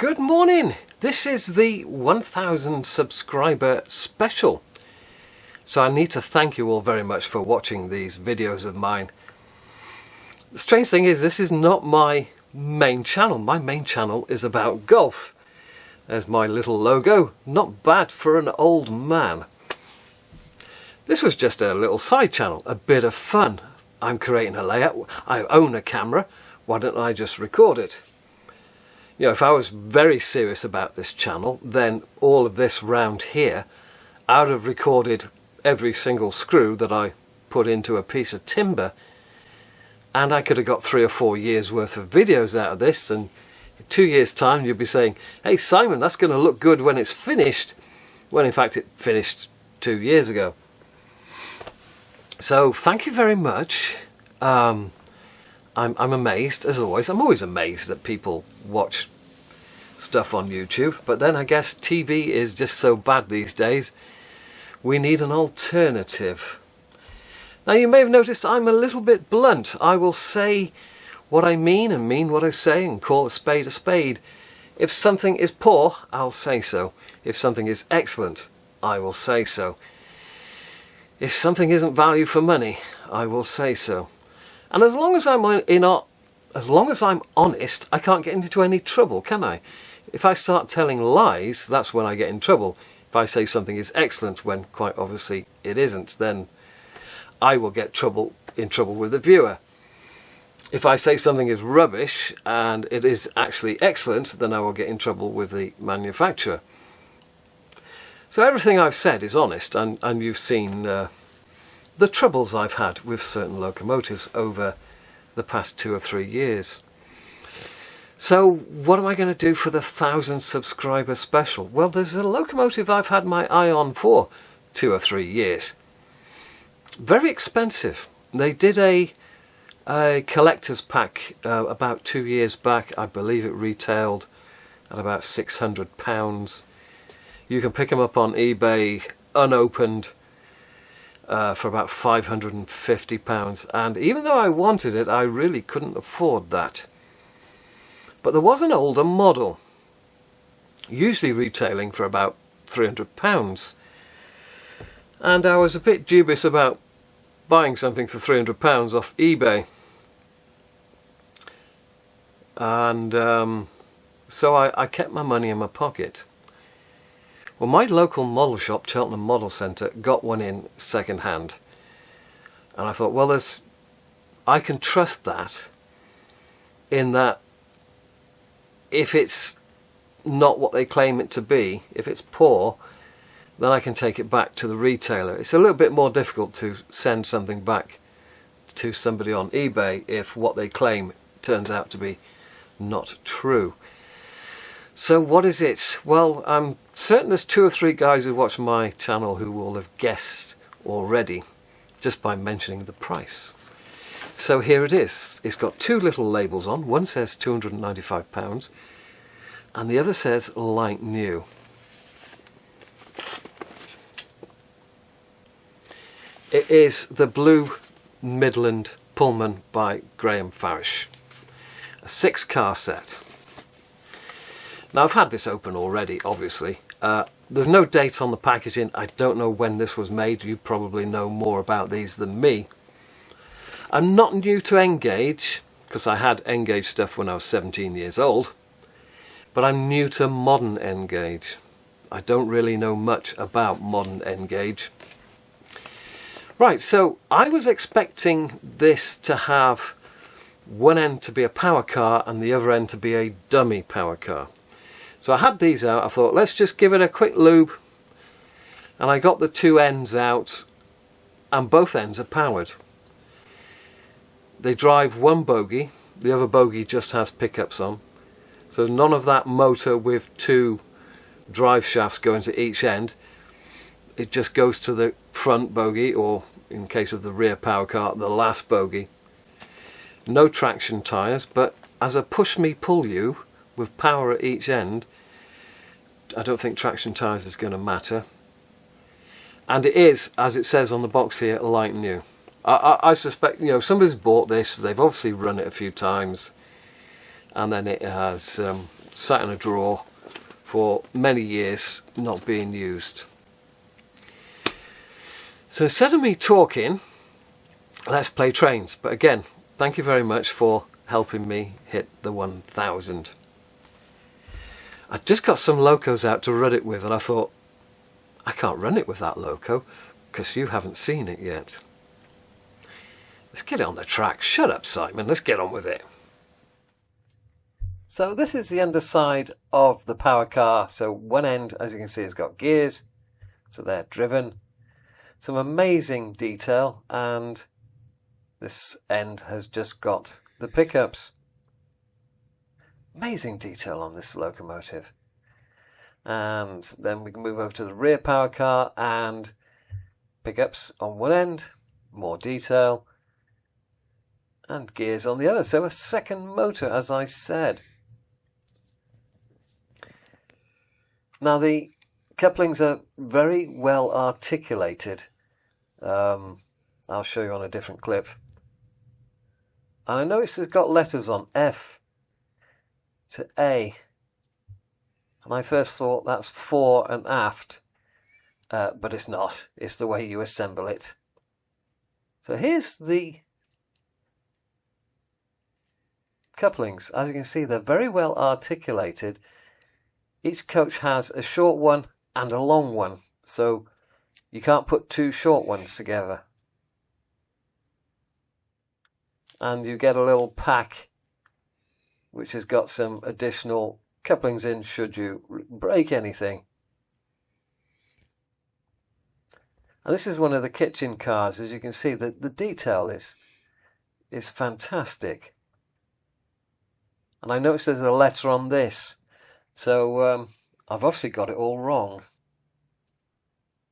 Good morning. This is the 1000 subscriber special. So I need to thank you all very much for watching these videos of mine. The strange thing is, this is not my main channel. My main channel is about golf. There's my little logo. Not bad for an old man. This was just a little side channel, a bit of fun. I'm creating a layout. I own a camera. Why don't I just record it? You know, if I was very serious about this channel, then all of this round here, I'd have recorded every single screw that I put into a piece of timber, and I could have got 3 or 4 years worth of videos out of this, and in 2 years time you'd be saying, hey Simon, that's going to look good when it's finished, when in fact it finished 2 years ago. So thank you very much. I'm amazed, as always. I'm always amazed that people watch stuff on YouTube, but then I guess TV is just so bad these days. We need an alternative. Now you may have noticed I'm a little bit blunt. I will say what I mean and mean what I say and call a spade a spade. If something is poor, I'll say so. If something is excellent, I will say so. If something isn't value for money, I will say so. And as long as I'm honest, I can't get into any trouble, can I? If I start telling lies, that's when I get in trouble. If I say something is excellent when quite obviously it isn't, then I will get in trouble with the viewer. If I say something is rubbish and it is actually excellent, then I will get in trouble with the manufacturer. So everything I've said is honest, and you've seen the troubles I've had with certain locomotives over the past 2 or 3 years. So what am I going to do for the 1000 subscriber special? Well, there's a locomotive I've had my eye on for 2 or 3 years. Very expensive. They did a collector's pack about 2 years back. I believe it retailed at about £600. You can pick them up on eBay unopened for about £550, and even though I wanted it, I really couldn't afford that. But there was an older model, usually retailing for about £300, and I was a bit dubious about buying something for £300 off eBay, and so I kept my money in my pocket. Well, my local model shop, Cheltenham Model Centre, got one in second hand. And I thought, well, I can trust that, in that if it's not what they claim it to be, if it's poor, then I can take it back to the retailer. It's a little bit more difficult to send something back to somebody on eBay if what they claim turns out to be not true. So what is it? Well, I'm certain there's 2 or 3 guys who watch my channel who will have guessed already just by mentioning the price. So here it is. It's got 2 little labels on. One says £295 and the other says like new. It is the Blue Midland Pullman by Graham Farish. A 6-car set. Now I've had this open already, obviously. There's no date on the packaging. I don't know when this was made. You probably know more about these than me. I'm not new to N-Gage, because I had N-Gage stuff when I was 17 years old. But I'm new to modern N-Gage. I don't really know much about modern N-Gage. Right, so I was expecting this to have one end to be a power car and the other end to be a dummy power car. So I had these out. I thought, let's just give it a quick lube, and I got the 2 ends out, and both ends are powered. They drive one bogie, the other bogie just has pickups on, so none of that motor with 2 drive shafts going to each end. It just goes to the front bogie, or in case of the rear power car, the last bogie. No traction tyres, but as a push me pull you with power at each end, I don't think traction tyres is going to matter. And it is, as it says on the box here, like new. I suspect, you know, somebody's bought this, they've obviously run it a few times, and then it has sat in a drawer for many years, not being used. So instead of me talking, let's play trains. But again, thank you very much for helping me hit the 1,000. I just got some locos out to run it with, and I thought, I can't run it with that loco because you haven't seen it yet. Let's get it on the track. Shut up, Simon. Let's get on with it. So this is the underside of the power car. So one end, as you can see, has got gears. So they're driven. Some amazing detail. And this end has just got the pickups. Amazing detail on this locomotive. And then we can move over to the rear power car and pickups on one end. More detail. And gears on the other. So a second motor, as I said. Now the couplings are very well articulated. I'll show you on a different clip. And I notice it's got letters on F to A. And I first thought that's fore and aft. But it's not. It's the way you assemble it. So here's the couplings. As you can see, they're very well articulated. Each coach has a short one and a long one, so you can't put two short ones together. And you get a little pack which has got some additional couplings in should you break anything. And this is one of the kitchen cars. As you can see, the detail is fantastic. And I noticed there's a letter on this. So I've obviously got it all wrong.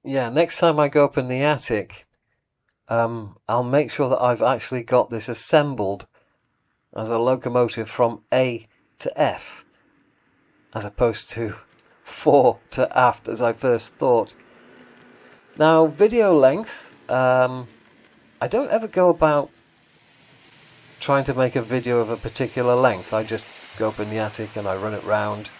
Yeah, next time I go up in the attic, I'll make sure that I've actually got this assembled as a locomotive from A to F, as opposed to fore to aft as I first thought. Now, video length, I don't ever go about trying to make a video of a particular length. I just go up in the attic and I run it round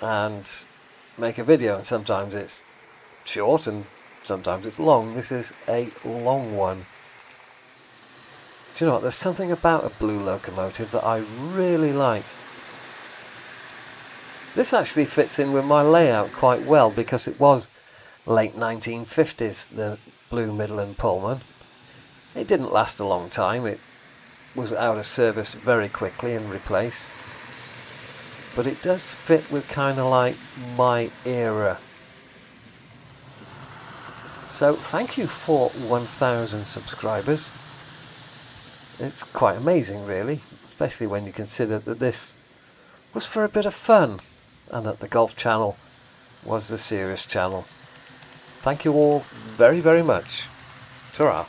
and make a video, and sometimes it's short and sometimes it's long. This is a long one. Do you know what? There's something about a blue locomotive that I really like. This actually fits in with my layout quite well because it was late 1950s, the blue Midland Pullman. It didn't last a long time. It was out of service very quickly and replaced. But it does fit with kind of like my era. So thank you for 1,000 subscribers. It's quite amazing, really, especially when you consider that this was for a bit of fun and that the Golf Channel was the serious channel. Thank you all very, very much. Ta-ra.